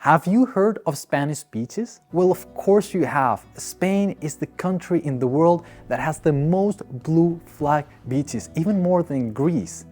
Have you heard of Spanish beaches? Well, of course you have. Spain is the country in the world that has the most blue flag beaches, even more than Greece.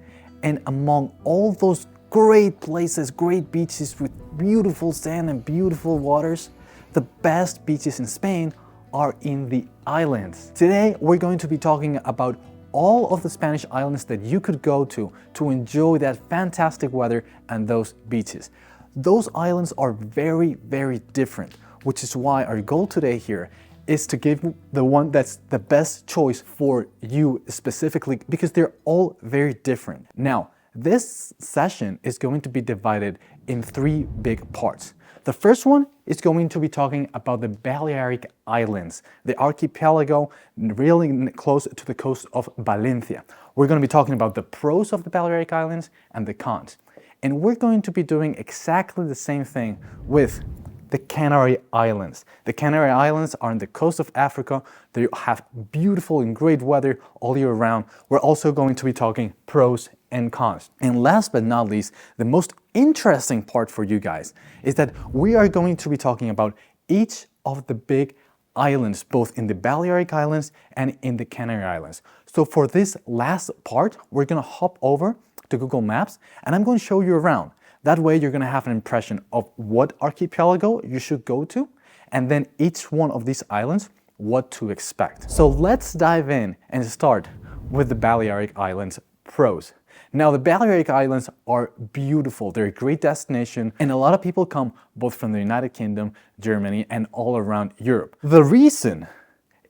And among all those great places, great beaches with beautiful sand and beautiful waters, the best beaches in Spain are in the islands. Today, we're going to be talking about all of the Spanish islands that you could go to enjoy that fantastic weather and those beaches. Those islands are very, very different, which is why our goal today here is to give you the one that's the best choice for you specifically, because they're all very different. Now, this session is going to be divided in three big parts. The first one is going to be talking about the Balearic Islands, the archipelago really close to the coast of Valencia. We're going to be talking about the pros of the Balearic Islands and the cons. And we're going to be doing exactly the same thing with the Canary Islands. The Canary Islands are on the coast of Africa. They have beautiful and great weather all year round. We're also going to be talking pros and cons. And last but not least, the most interesting part for you guys is that we are going to be talking about each of the big islands, both in the Balearic Islands and in the Canary Islands. So for this last part, we're going to hop over to Google Maps and I'm going to show you around. That way you're going to have an impression of what archipelago you should go to, and then each one of these islands, what to expect. So let's dive in and start with the Balearic Islands pros. Now, the Balearic Islands are beautiful. They're a great destination, and a lot of people come both from the United Kingdom, Germany, and all around Europe. The reason,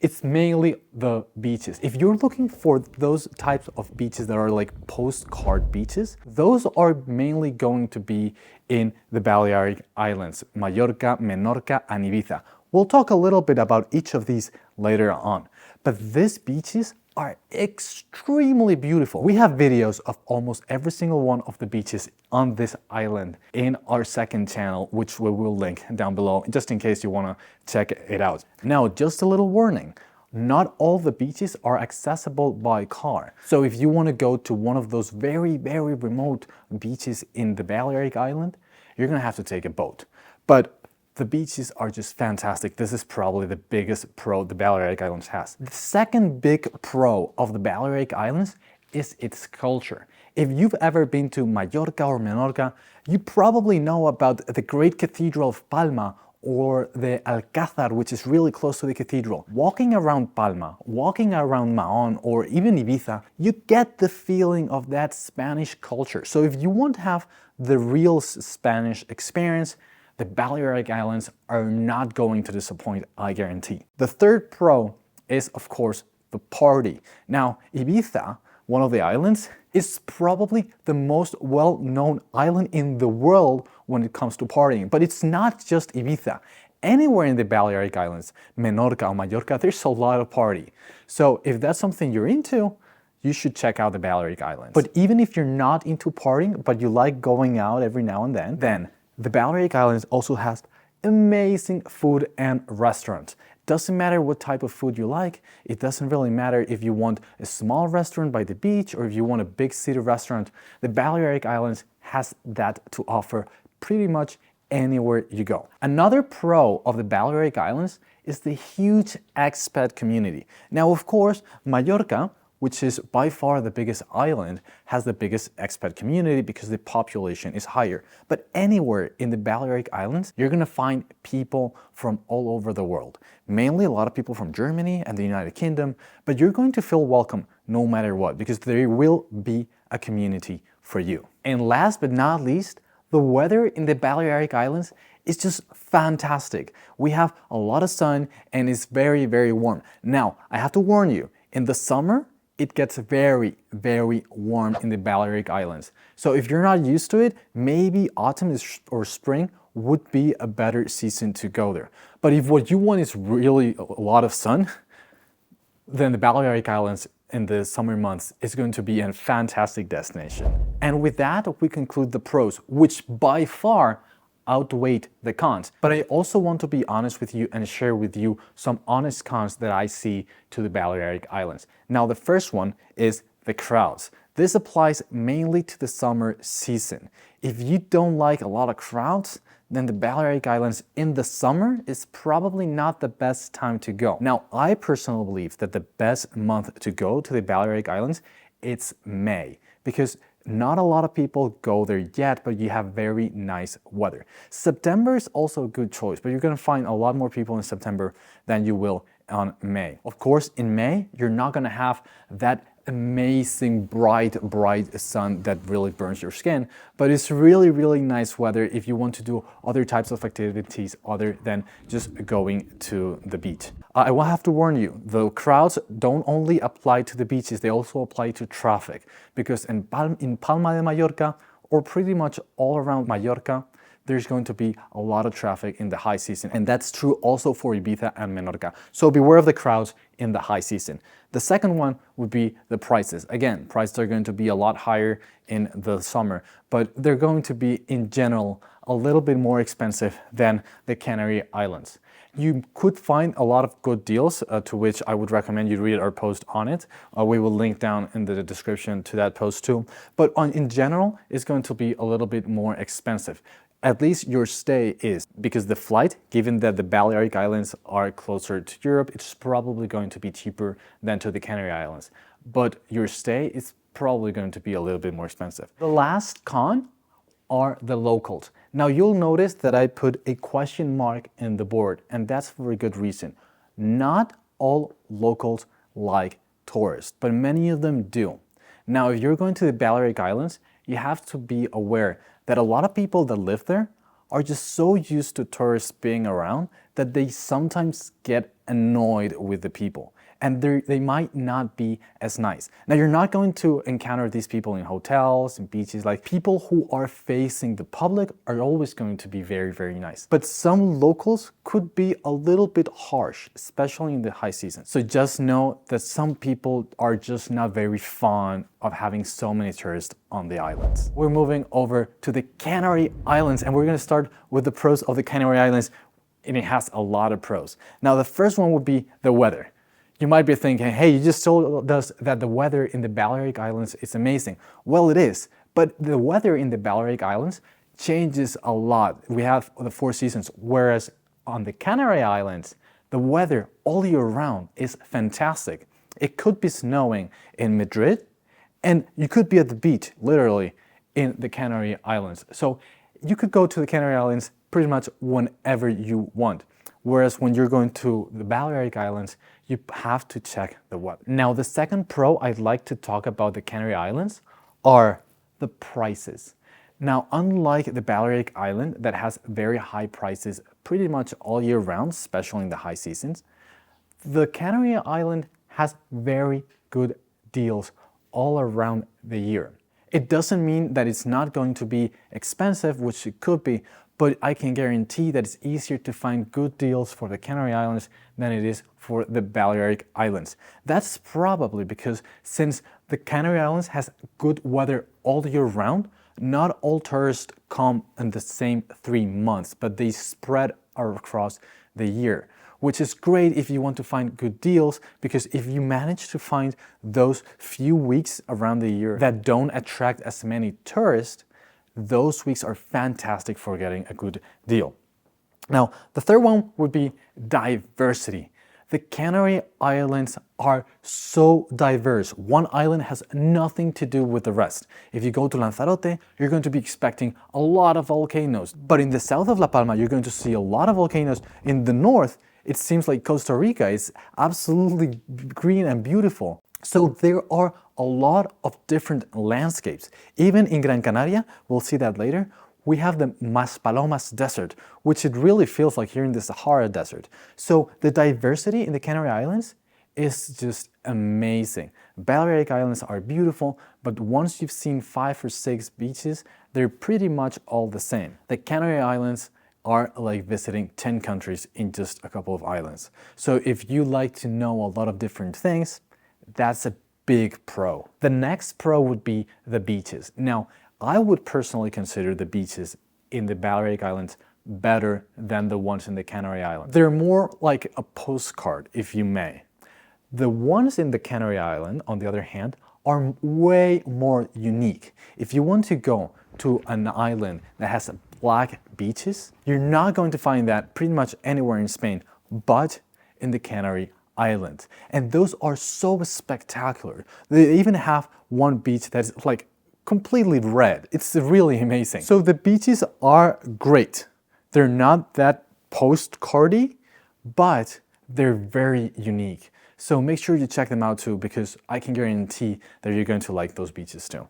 it's mainly the beaches. If you're looking for those types of beaches that are like postcard beaches, those are mainly going to be in the Balearic Islands, Mallorca, Menorca, and Ibiza. We'll talk a little bit about each of these later on, but these beaches are extremely beautiful. We have videos of almost every single one of the beaches on this island in our second channel, which we will link down below, just in case you want to check it out. Now, just a little warning. Not all the beaches are accessible by car. So if you want to go to one of those very, very remote beaches in the Balearic Island, you're going to have to take a boat. But the beaches are just fantastic. This is probably the biggest pro the Balearic Islands has. The second big pro of the Balearic Islands is its culture. If you've ever been to Mallorca or Menorca, you probably know about the great cathedral of Palma or the Alcázar, which is really close to the cathedral. Walking around Palma, walking around Mahón, or even Ibiza, you get the feeling of that Spanish culture. So if you want to have the real Spanish experience, the Balearic Islands are not going to disappoint, I guarantee. The third pro is, of course, the party. Now, Ibiza, one of the islands, is probably the most well-known island in the world when it comes to partying. But it's not just Ibiza. Anywhere in the Balearic Islands, Menorca or Mallorca, there's a lot of party. So if that's something you're into, you should check out the Balearic Islands. But even if you're not into partying, but you like going out every now and then the Balearic Islands also has amazing food and restaurants. Doesn't matter what type of food you like. It doesn't really matter if you want a small restaurant by the beach or if you want a big city restaurant. The Balearic Islands has that to offer pretty much anywhere you go. Another pro of the Balearic Islands is the huge expat community. Now, of course, Mallorca, which is by far the biggest island, has the biggest expat community because the population is higher. But anywhere in the Balearic Islands, you're gonna find people from all over the world. Mainly a lot of people from Germany and the United Kingdom, but you're going to feel welcome no matter what, because there will be a community for you. And last but not least, the weather in the Balearic Islands is just fantastic. We have a lot of sun and it's very, very warm. Now, I have to warn you, in the summer, it gets very, very warm in the Balearic Islands. So if you're not used to it, maybe autumn or spring would be a better season to go there. But if what you want is really a lot of sun, then the Balearic Islands in the summer months is going to be a fantastic destination. And with that, we conclude the pros, which by far outweighed the cons. But I also want to be honest with you and share with you some honest cons that I see to the Balearic Islands. Now, the first one is the crowds. This applies mainly to the summer season. If you don't like a lot of crowds, then the Balearic Islands in the summer is probably not the best time to go. Now, I personally believe that the best month to go to the Balearic Islands, it's May, because not a lot of people go there yet, but you have very nice weather. September is also a good choice, but you're gonna find a lot more people in September than you will on May. Of course, in May, you're not gonna have that amazing bright sun that really burns your skin, but it's really nice weather if you want to do other types of activities other than just going to the beach. I will have to warn you, the crowds don't only apply to the beaches, they also apply to traffic, because in Palma de Mallorca, or pretty much all around Mallorca, there's going to be a lot of traffic in the high season, and that's true also for Ibiza and Menorca. So beware of the crowds in the high season. The second one would be the prices. Again, prices are going to be a lot higher in the summer, but they're going to be, in general, a little bit more expensive than the Canary Islands. You could find a lot of good deals, to which I would recommend you read our post on it. We will link down in the description to that post too. But in general, it's going to be a little bit more expensive. At least your stay is, because the flight, given that the Balearic Islands are closer to Europe, it's probably going to be cheaper than to the Canary Islands. But your stay is probably going to be a little bit more expensive. The last con are the locals. Now you'll notice that I put a question mark in the board, and that's for a good reason. Not all locals like tourists, but many of them do. Now, if you're going to the Balearic Islands, you have to be aware that a lot of people that live there are just so used to tourists being around that they sometimes get annoyed with the people, and they might not be as nice. Now, you're not going to encounter these people in hotels and beaches. Like, people who are facing the public are always going to be very nice. But some locals could be a little bit harsh, especially in the high season. So just know that some people are just not very fond of having so many tourists on the islands. We're moving over to the Canary Islands, and we're gonna start with the pros of the Canary Islands, and it has a lot of pros. Now, the first one would be the weather. You might be thinking, hey, you just told us that the weather in the Balearic Islands is amazing. Well, it is, but the weather in the Balearic Islands changes a lot. We have the 4 seasons, whereas on the Canary Islands, the weather all year round is fantastic. It could be snowing in Madrid, and you could be at the beach, literally, in the Canary Islands. So you could go to the Canary Islands pretty much whenever you want. Whereas when you're going to the Balearic Islands, you have to check the weather. Now, the second pro I'd like to talk about the Canary Islands are the prices. Now, unlike the Balearic Island that has very high prices pretty much all year round, especially in the high seasons, the Canary Island has very good deals all around the year. It doesn't mean that it's not going to be expensive, which it could be, but I can guarantee that it's easier to find good deals for the Canary Islands than it is for the Balearic Islands. That's probably because since the Canary Islands has good weather all year round, not all tourists come in the same 3 months, but they spread across the year, which is great if you want to find good deals, because if you manage to find those few weeks around the year that don't attract as many tourists, those weeks are fantastic for getting a good deal. Now, the third one would be diversity. The Canary Islands are so diverse. One island has nothing to do with the rest. If you go to Lanzarote, you're going to be expecting a lot of volcanoes. But in the south of La Palma, you're going to see a lot of volcanoes. In the north, it seems like Costa Rica is absolutely green and beautiful. So there are a lot of different landscapes. Even in Gran Canaria, we'll see that later, we have the Maspalomas Desert, which it really feels like here in the Sahara Desert. So the diversity in the Canary Islands is just amazing. Balearic Islands are beautiful, but once you've seen 5 or 6 beaches, they're pretty much all the same. The Canary Islands are like visiting 10 countries in just a couple of islands. So if you like to know a lot of different things, that's a big pro. The next pro would be the beaches. Now, I would personally consider the beaches in the Balearic Islands better than the ones in the Canary Islands. They're more like a postcard, if you may. The ones in the Canary Island, on the other hand, are way more unique. If you want to go to an island that has flag beaches, you're not going to find that pretty much anywhere in Spain, but in the Canary Islands. And those are so spectacular. They even have one beach that's like completely red. It's really amazing. So the beaches are great. They're not that postcardy, but they're very unique. So make sure you check them out too, because I can guarantee that you're going to like those beaches too.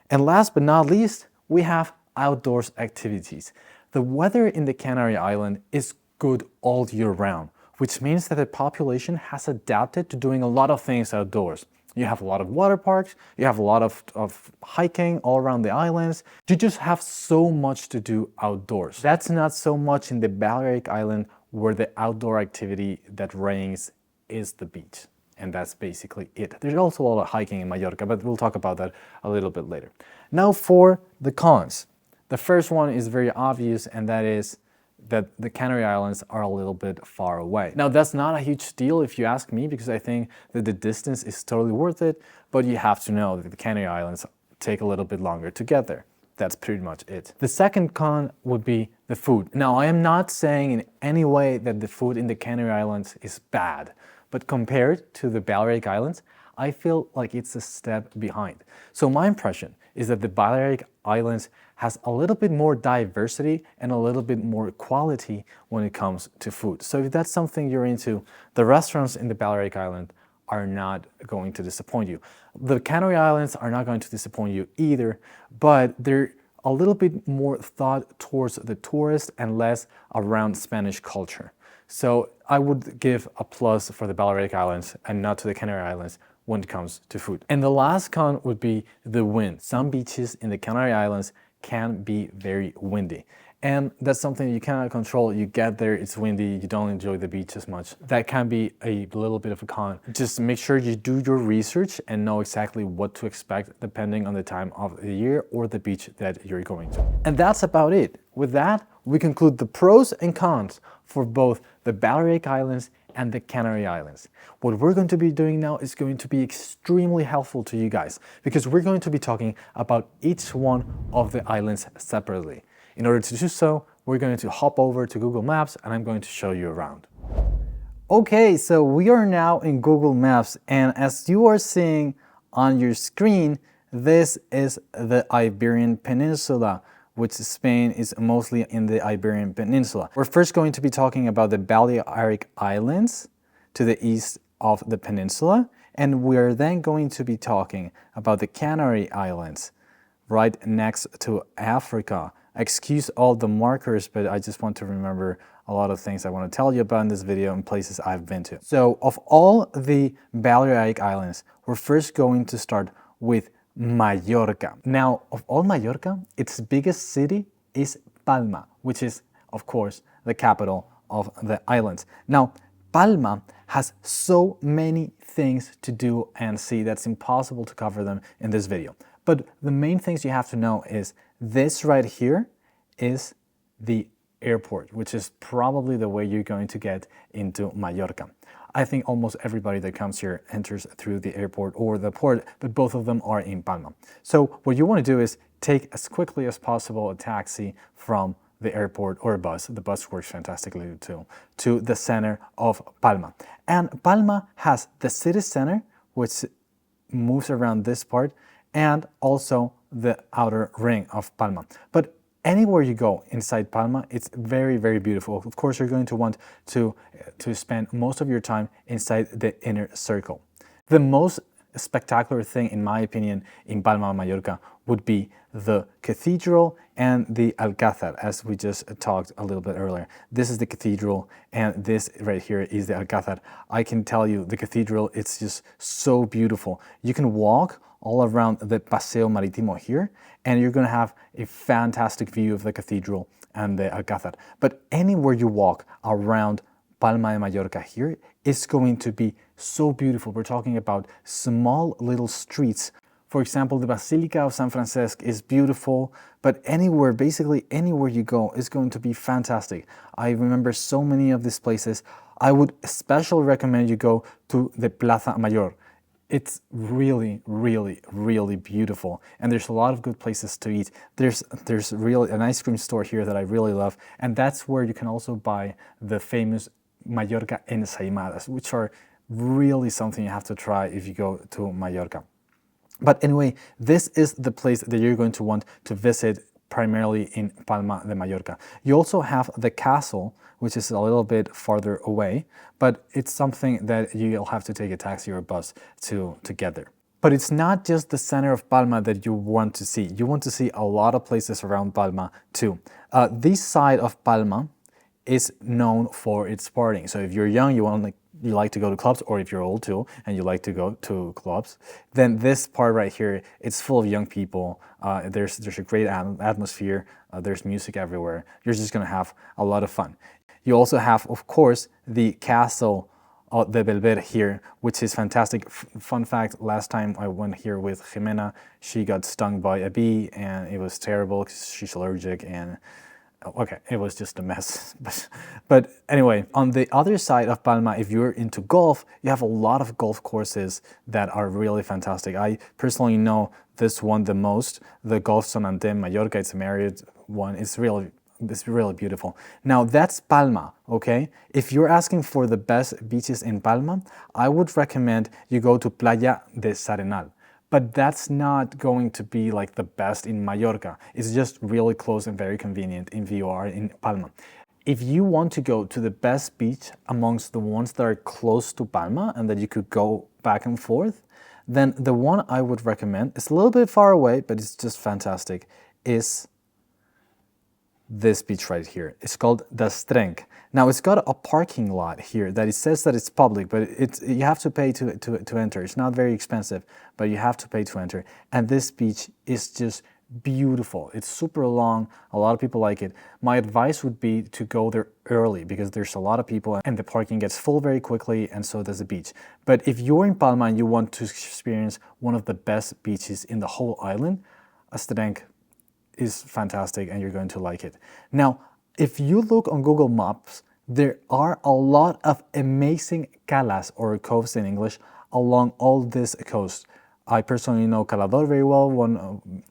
And last but not least, we have outdoors activities. The weather in the Canary Island is good all year round, which means that the population has adapted to doing a lot of things outdoors. You have a lot of water parks, you have a lot of hiking all around the islands. You just have so much to do outdoors. That's not so much in the Balearic Island, where the outdoor activity that reigns is the beach. And that's basically it. There's also a lot of hiking in Mallorca, but we'll talk about that a little bit later. Now for the cons. The first one is very obvious, and that is that the Canary Islands are a little bit far away. Now that's not a huge deal if you ask me, because I think that the distance is totally worth it, but you have to know that the Canary Islands take a little bit longer to get there. That's pretty much it. The second con would be the food. Now I am not saying in any way that the food in the Canary Islands is bad, but compared to the Balearic Islands, I feel like it's a step behind. So my impression is that the Balearic Islands has a little bit more diversity and a little bit more quality when it comes to food. So if that's something you're into, the restaurants in the Balearic Island are not going to disappoint you. The Canary Islands are not going to disappoint you either, but they're a little bit more thought towards the tourist and less around Spanish culture. So I would give a plus for the Balearic Islands and not to the Canary Islands when it comes to food. And the last con would be the wind. Some beaches in the Canary Islands can be very windy. And that's something you cannot control. You get there, it's windy, you don't enjoy the beach as much. That can be a little bit of a con. Just make sure you do your research and know exactly what to expect depending on the time of the year or the beach that you're going to. And that's about it. With that, we conclude the pros and cons for both the Balearic Islands and the Canary Islands. What we're going to be doing now is going to be extremely helpful to you guys, because we're going to be talking about each one of the islands separately. In order to do so, we're going to hop over to Google Maps and I'm going to show you around. Okay, so we are now in Google Maps, and as you are seeing on your screen, this is the Iberian Peninsula, which Spain is mostly in the Iberian Peninsula. We're first going to be talking about the Balearic Islands to the east of the peninsula, and we're then going to be talking about the Canary Islands right next to Africa. Excuse all the markers, but I just want to remember a lot of things I want to tell you about in this video and places I've been to. So of all the Balearic Islands, we're first going to start with Mallorca. Now, of all Mallorca, its biggest city is Palma, which is, of course, the capital of the island. Now, Palma has so many things to do and see that's impossible to cover them in this video. But the main things you have to know is this right here is the airport, which is probably the way you're going to get into Mallorca. I think almost everybody that comes here enters through the airport or the port, but both of them are in Palma. So what you want to do is take as quickly as possible a taxi from the airport or a bus. The bus works fantastically too, to the center of Palma. And Palma has the city center, which moves around this part, and also the outer ring of Palma. But anywhere you go inside Palma, it's very, very beautiful. Of course, you're going to want to spend most of your time inside the inner circle. The most spectacular thing, in my opinion, in Palma, Mallorca, would be the cathedral and the Alcázar, as we just talked a little bit earlier. This is the cathedral, and this right here is the Alcázar. I can tell you, the cathedral, it's just so beautiful. You can walk all around the Paseo Marítimo here, and you're going to have a fantastic view of the cathedral and the Alcázar. But anywhere you walk around Palma de Mallorca here, it's going to be so beautiful. We're talking about small little streets. For example, the Basilica of San Francesc is beautiful, but anywhere, basically anywhere you go, is going to be fantastic. I remember so many of these places. I would especially recommend you go to the Plaza Mayor. It's really, really, really beautiful, and there's a lot of good places to eat. There's really an ice cream store here that I really love, and that's where you can also buy the famous Mallorca ensaimadas, which are really something you have to try if you go to Mallorca. But anyway, this is the place that you're going to want to visit primarily in Palma de Mallorca. You also have the castle, which is a little bit farther away, but it's something that you'll have to take a taxi or a bus to get there. But it's not just the center of Palma that you want to see. You want to see a lot of places around Palma too. This side of Palma is known for its partying. So if you're young, you like to go to clubs, or if you're old too and you like to go to clubs, then this part right here, it's full of young people. There's a great atmosphere. There's music everywhere. You're just gonna have a lot of fun. You also have, of course, the castle de Belver here, which is fantastic. Fun fact, last time I went here with Jimena, she got stung by a bee and it was terrible because she's allergic, and okay, it was just a mess. But anyway, on the other side of Palma, if you're into golf, you have a lot of golf courses that are really fantastic. I personally know this one the most, the Golf San Antén Mallorca. It's a Marriott one. It's really beautiful. Now that's Palma, okay? If you're asking for the best beaches in Palma, I would recommend you go to Playa de Sarenal. But that's not going to be like the best in Mallorca. It's just really close and very convenient if you are in Palma. If you want to go to the best beach amongst the ones that are close to Palma and that you could go back and forth, then the one I would recommend, it's a little bit far away, but it's just fantastic, is this beach right here. It's called the Strenc. Now it's got a parking lot here that it says that it's public, but you have to pay to enter. It's not very expensive, but you have to pay to enter. And this beach is just beautiful. It's super long. A lot of people like it. My advice would be to go there early because there's a lot of people and the parking gets full very quickly, and so does the beach. But if you're in Palma and you want to experience one of the best beaches in the whole island, Strenc is fantastic and you're going to like it. Now, if you look on Google Maps, there are a lot of amazing calas, or coves in English, along all this coast. I personally know Calador very well.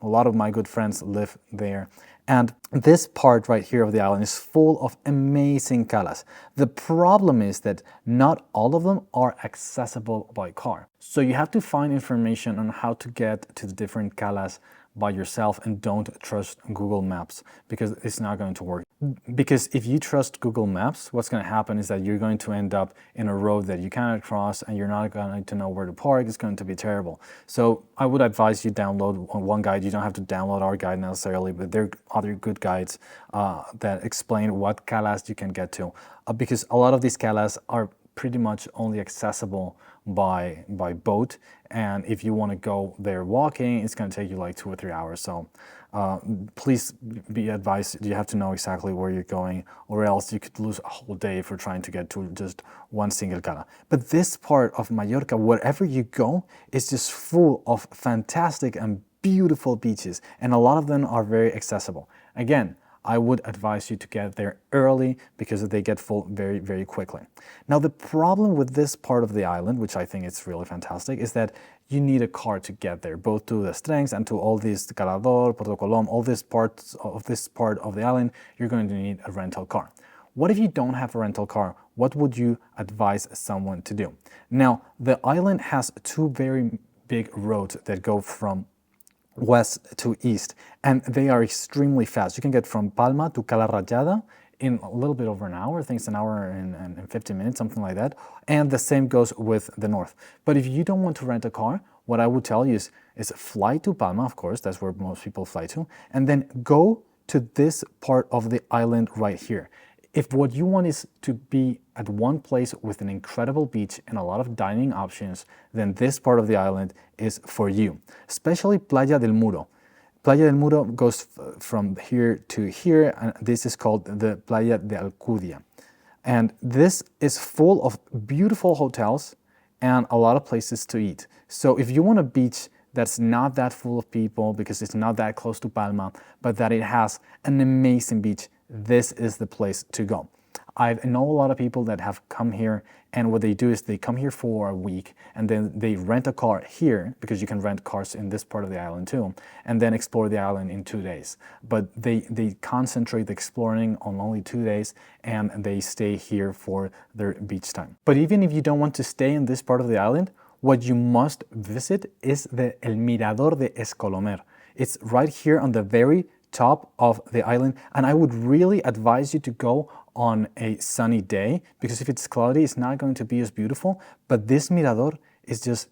A lot of my good friends live there. And this part right here of the island is full of amazing calas. The problem is that not all of them are accessible by car. So you have to find information on how to get to the different calas by yourself, and don't trust Google Maps because it's not going to work. Because if you trust Google Maps, what's going to happen is that you're going to end up in a road that you cannot cross and you're not going to know where to park. It's going to be terrible. So I would advise you download one guide. You don't have to download our guide necessarily, but there are other good guides that explain what calas you can get to, because a lot of these calas are pretty much only accessible by boat, and if you want to go there walking, it's going to take you like 2 or 3 hours. So please be advised, you have to know exactly where you're going, or else you could lose a whole day for trying to get to just one single cala. But this part of Mallorca, wherever you go, is just full of fantastic and beautiful beaches, and a lot of them are very accessible. Again, I would advise you to get there early because they get full very, very quickly. Now, the problem with this part of the island, which I think is really fantastic, is that you need a car to get there, both to the Strencs and to all these Calador, Porto Colom, all these parts of this part of the island. You're going to need a rental car. What if you don't have a rental car? What would you advise someone to do? Now, the island has 2 very big roads that go from west to east, and they are extremely fast. You can get from Palma to Cala Rajada in a little bit over an hour. I think it's an hour and 50 minutes, something like that. And the same goes with the north. But if you don't want to rent a car, what I would tell you is fly to Palma, of course, that's where most people fly to, and then go to this part of the island right here. If what you want is to be at one place with an incredible beach and a lot of dining options, then this part of the island is for you, especially Playa del Muro. Playa del Muro goes from here to here, and this is called the Playa de Alcudia. And this is full of beautiful hotels and a lot of places to eat. So if you want a beach that's not that full of people because it's not that close to Palma, but that it has an amazing beach, this is the place to go. I know a lot of people that have come here, and what they do is they come here for a week and then they rent a car here, because you can rent cars in this part of the island too, and then explore the island in 2 days. But they concentrate exploring on only 2 days, and they stay here for their beach time. But even if you don't want to stay in this part of the island, what you must visit is El Mirador de Escolomer. It's right here on the very top of the island, and I would really advise you to go on a sunny day, because if it's cloudy, it's not going to be as beautiful. But this mirador is just,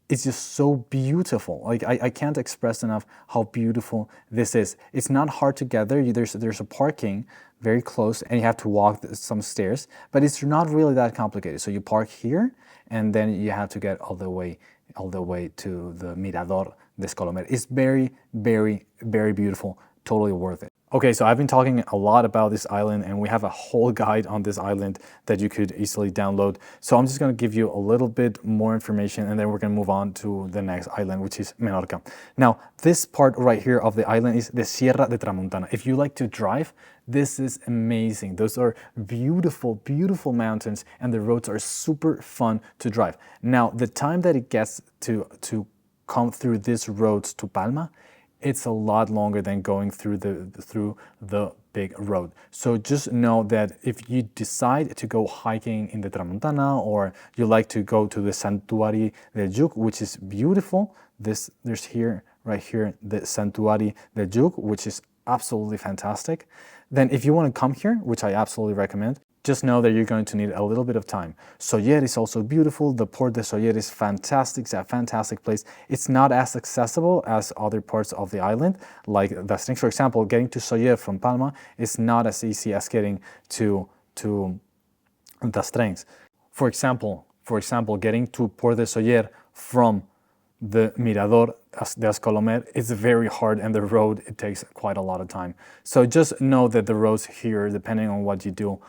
it's just so beautiful. Like I can't express enough how beautiful this is. It's not hard to get there. There's a parking very close, and you have to walk some stairs, but it's not really that complicated. So you park here, and then you have to get all the way to the Mirador de Escolomer. It's very, very, very beautiful. Totally worth it. Okay, so I've been talking a lot about this island, and we have a whole guide on this island that you could easily download. So I'm just going to give you a little bit more information, and then we're going to move on to the next island, which is Menorca. Now, this part right here of the island is the Sierra de Tramuntana. If you like to drive, this is amazing. Those are beautiful, beautiful mountains, and the roads are super fun to drive. Now, the time that it gets to come through these roads to Palma, it's a lot longer than going through the big road. So just know that if you decide to go hiking in the Tramuntana, or you like to go to the Santuari del Lluc, which is beautiful, there's right here, the Santuari del Lluc, which is absolutely fantastic. Then if you want to come here, which I absolutely recommend, just know that you're going to need a little bit of time. Sóller is also beautiful. The Port de Sóller is fantastic. It's a fantastic place. It's not as accessible as other parts of the island, like the Strings. For example, getting to Sóller from Palma is not as easy as getting to the Strings. For example, getting to Port de Sóller from the Mirador de Escolomer is very hard, and the road, it takes quite a lot of time. So just know that the roads here, depending on what you do,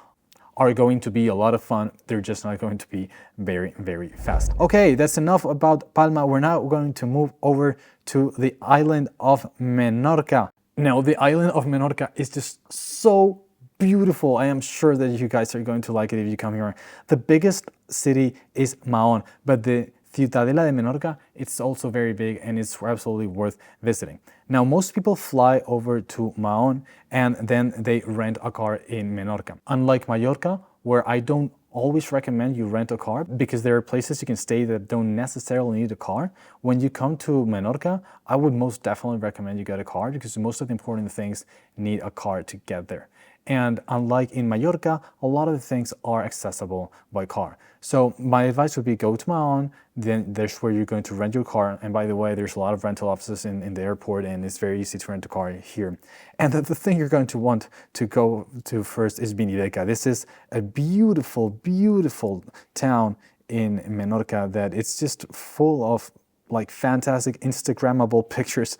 are going to be a lot of fun. They're just not going to be very, very fast. Okay, that's enough about Palma. We're now going to move over to the island of Menorca. Now, the island of Menorca is just so beautiful. I am sure that you guys are going to like it if you come here. The biggest city is Mahón, but the Ciutadella de Menorca, it's also very big, and it's absolutely worth visiting. Now, most people fly over to Mahón and then they rent a car in Menorca. Unlike Mallorca, where I don't always recommend you rent a car, because there are places you can stay that don't necessarily need a car. When you come to Menorca, I would most definitely recommend you get a car, because most of the important things need a car to get there. And unlike in Mallorca, a lot of the things are accessible by car. So my advice would be go to Mahón, then there's where you're going to rent your car. And by the way, there's a lot of rental offices in the airport, and it's very easy to rent a car here. And the thing you're going to want to go to first is Binibeca. This is a beautiful, beautiful town in Menorca that it's just full of like fantastic Instagrammable pictures.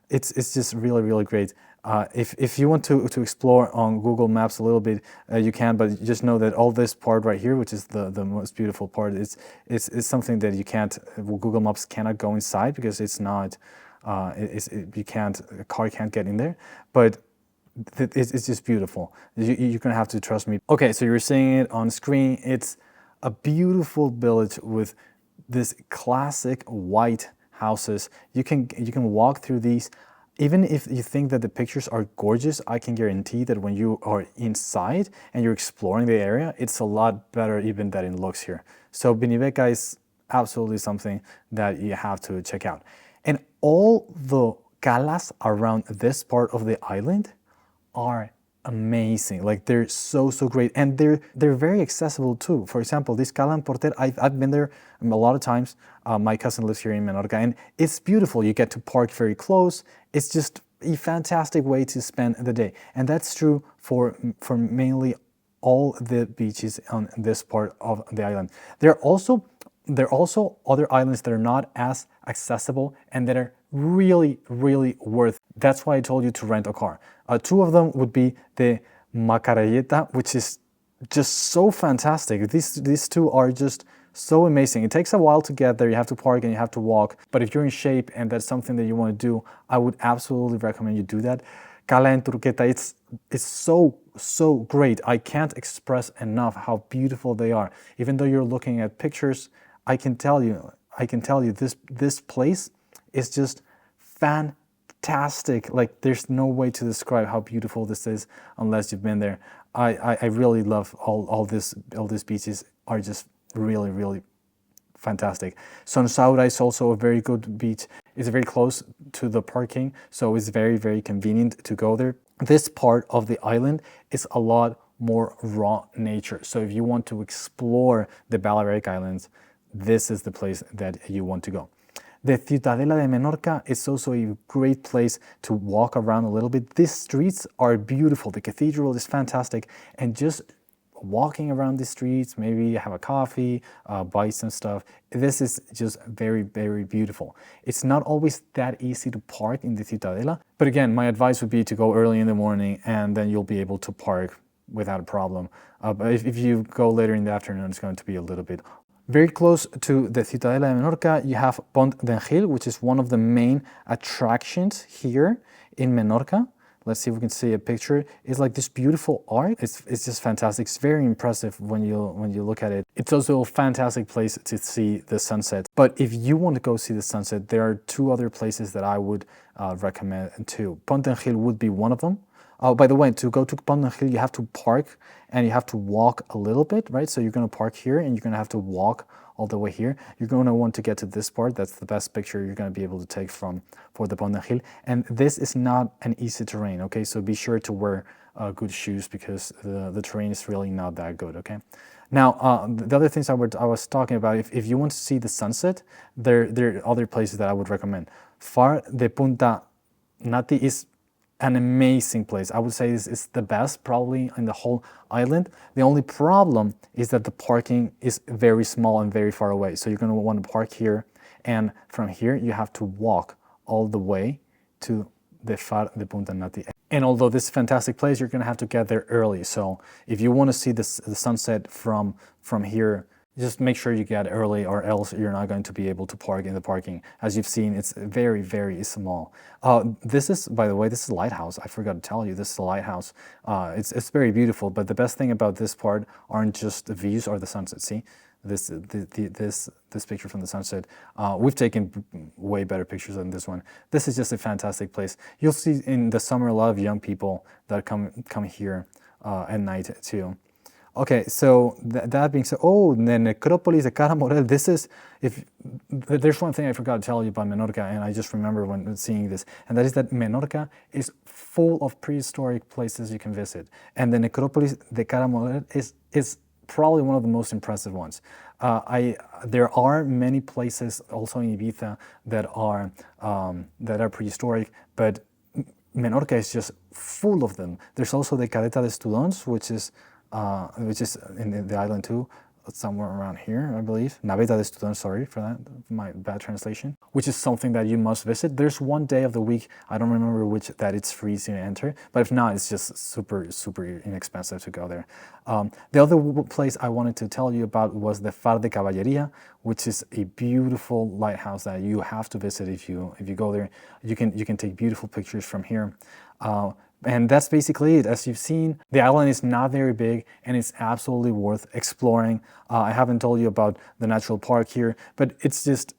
It's just really, really great. If you want to explore on Google Maps a little bit, you can, but just know that all this part right here, which is the most beautiful part, it's something that you can't, Google Maps cannot go inside, because it's not, you can't, a car can't get in there, but it's just beautiful. You're gonna have to trust me. Okay, so you're seeing it on screen. It's a beautiful village with this classic white houses. You can walk through these. Even if you think that the pictures are gorgeous, I can guarantee that when you are inside and you're exploring the area, it's a lot better even than it looks here. So Binibeca is absolutely something that you have to check out. And all the calas around this part of the island are amazing. Like, they're so great, and they're very accessible too. For example, this Cala en Porter, I've been there a lot of times. My cousin lives here in Menorca, and it's beautiful. You get to park very close. It's just a fantastic way to spend the day, and that's true for mainly all the beaches on this part of the island. There are also other islands that are not as accessible and that are really worth. That's why I told you to rent a car. Two of them would be the Macarelleta, which is just so fantastic. These two are just so amazing. It takes a while to get there. You have to park and you have to walk. But if you're in shape and that's something that you want to do, I would absolutely recommend you do that. Cala en Turqueta, it's is so great. I can't express enough how beautiful they are. Even though you're looking at pictures, I can tell you this place is just fantastic. Like, there's no way to describe how beautiful this is unless you've been there. I really love all these beaches are just really fantastic. Sonsaura is also a very good beach. It's very close to the parking, so it's very convenient to go there. This part of the island is a lot more raw nature. So if you want to explore the Balearic Islands, this is the place that you want to go. The Ciutadella de Menorca is also a great place to walk around a little bit. These streets are beautiful. The cathedral is fantastic, and just walking around the streets, maybe have a coffee, buy some stuff. This is just very beautiful. It's not always that easy to park in the Ciutadella, but again, my advice would be to go early in the morning, and then you'll be able to park without a problem. But if you go later in the afternoon, it's going to be a little bit. Very close to the Ciutadella de Menorca, you have Pont d'Engil, which is one of the main attractions here in Menorca. Let's see if we can see a picture. It's like this beautiful art. It's just fantastic. It's very impressive when you look at it. It's also a fantastic place to see the sunset. But if you want to go see the sunset, there are two other places that I would recommend too. Pont d'Engil would be one of them. Oh, by the way, to go to Pont d'Engil, you have to park and you have to walk a little bit, right? So you're going to park here and you're going to have to walk all the way here. You're going to want to get to this part. That's the best picture you're going to be able to take for the Pont d'Engil. And this is not an easy terrain, okay? So be sure to wear good shoes because the terrain is really not that good, okay? Now, the other things I was talking about, if you want to see the sunset, there are other places that I would recommend. Far de Punta Nati is an amazing place. I would say this is the best probably in the whole island. The only problem is that the parking is very small and very far away. So you're going to want to park here, and from here you have to walk all the way to the Far de Punta Nati. And although this is a fantastic place, you're going to have to get there early. So if you want to see the sunset from here, just make sure you get early, or else you're not going to be able to park in the parking. As you've seen, it's very small. This is, by the way, this is a lighthouse. I forgot to tell you, this is a lighthouse. It's very beautiful, but the best thing about this part aren't just the views or the sunset. See, this picture from the sunset. We've taken way better pictures than this one. This is just a fantastic place. You'll see in the summer a lot of young people that come here at night too. Okay, so that being said, the necropolis de Cara Morel. This is, if there's one thing I forgot to tell you about Menorca, and I just remember when seeing this, and that is that Menorca is full of prehistoric places you can visit, and the necropolis de Cara Morel is probably one of the most impressive ones. There are many places also in Ibiza that are prehistoric, but Menorca is just full of them. There's also the Caleta de Studons, which is in the island too, somewhere around here, I believe. Naveta de Students, sorry for that, my bad translation. Which is something that you must visit. There's one day of the week, I don't remember which, that it's free to enter, but if not, it's just super inexpensive to go there. The other place I wanted to tell you about was the Far de Caballeria, which is a beautiful lighthouse that you have to visit if you go there. You can take beautiful pictures from here. And that's basically it. As you've seen, the island is not very big and it's absolutely worth exploring. I haven't told you about the natural park here, but it's just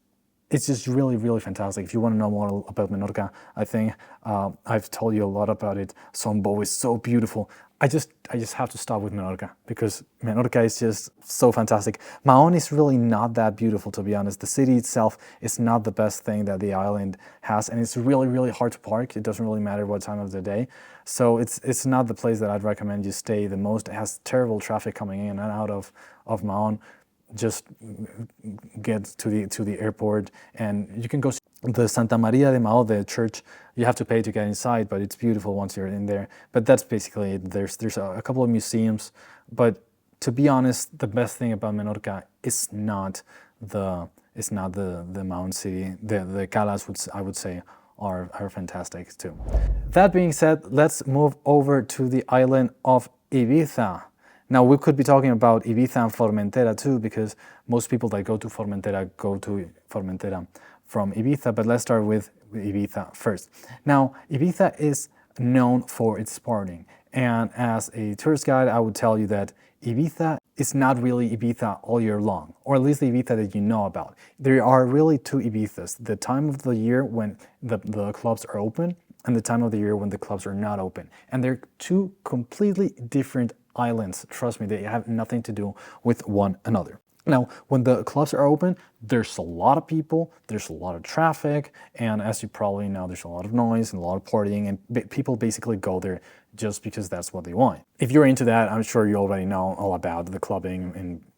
really fantastic. If you want to know more about Menorca, I think I've told you a lot about it. Sombo is so beautiful. I just have to stop with Menorca because Menorca is just so fantastic. Mahon is really not that beautiful, to be honest. The city itself is not the best thing that the island has, and it's really hard to park. It doesn't really matter what time of the day. So it's not the place that I'd recommend you stay the most. It has terrible traffic coming in and out of Mahon. Just get to the airport, and you can go see the Santa Maria de Mao, the church. You have to pay to get inside, but it's beautiful once you're in there. But that's basically it. There's a couple of museums, but to be honest, the best thing about Menorca is not the mountain city. The calas, I would say, are fantastic too. That being said, let's move over to the island of Ibiza. Now, we could be talking about Ibiza and Formentera too, because most people that go to Formentera from Ibiza, but let's start with Ibiza first. Now, Ibiza is known for its partying, And as a tourist guide, I would tell you that Ibiza is not really Ibiza all year long, or at least the Ibiza that you know about. There are really two Ibizas: the time of the year when the clubs are open, and the time of the year when the clubs are not open. And they're two completely different islands. Trust me, they have nothing to do with one another. Now, when the clubs are open, there's a lot of people, there's a lot of traffic, and as you probably know, there's a lot of noise and a lot of partying, and people basically go there just because that's what they want. If you're into that, I'm sure you already know all about the clubbing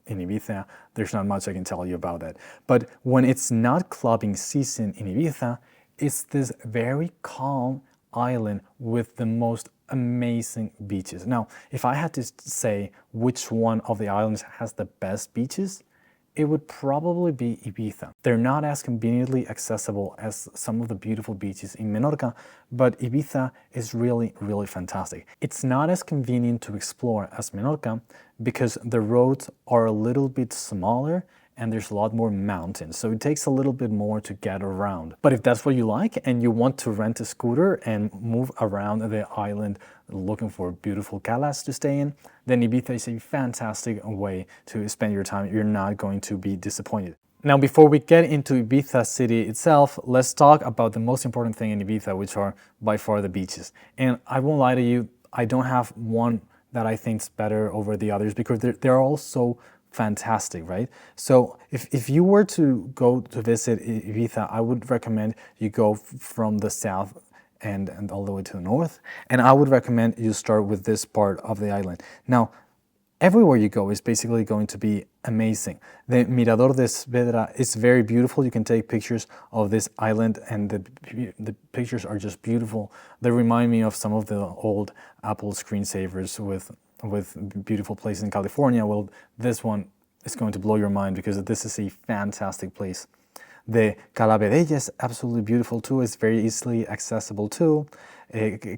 in Ibiza. There's not much I can tell you about that. But when it's not clubbing season in Ibiza, it's this very calm island with the most amazing beaches. Now, if I had to say which one of the islands has the best beaches, it would probably be Ibiza. They're not as conveniently accessible as some of the beautiful beaches in Menorca, but Ibiza is really, really fantastic. It's not as convenient to explore as Menorca because the roads are a little bit smaller and there's a lot more mountains, so it takes a little bit more to get around. But if that's what you like and you want to rent a scooter and move around the island looking for beautiful calas to stay in, then Ibiza is a fantastic way to spend your time. You're not going to be disappointed. Now, before we get into Ibiza city itself, let's talk about the most important thing in Ibiza, which are by far the beaches. And I won't lie to you, I don't have one that I think is better over the others because they're all so fantastic, right? So if you were to go to visit Ibiza, I would recommend you go from the south and all the way to the north. And I would recommend you start with this part of the island. Now, everywhere you go is basically going to be amazing. The Mirador de Svedra is very beautiful. You can take pictures of this island and the pictures are just beautiful. They remind me of some of the old Apple screensavers with beautiful places in California. Well, this one is going to blow your mind because this is a fantastic place. The Cala Vedella is absolutely beautiful too. It's very easily accessible too.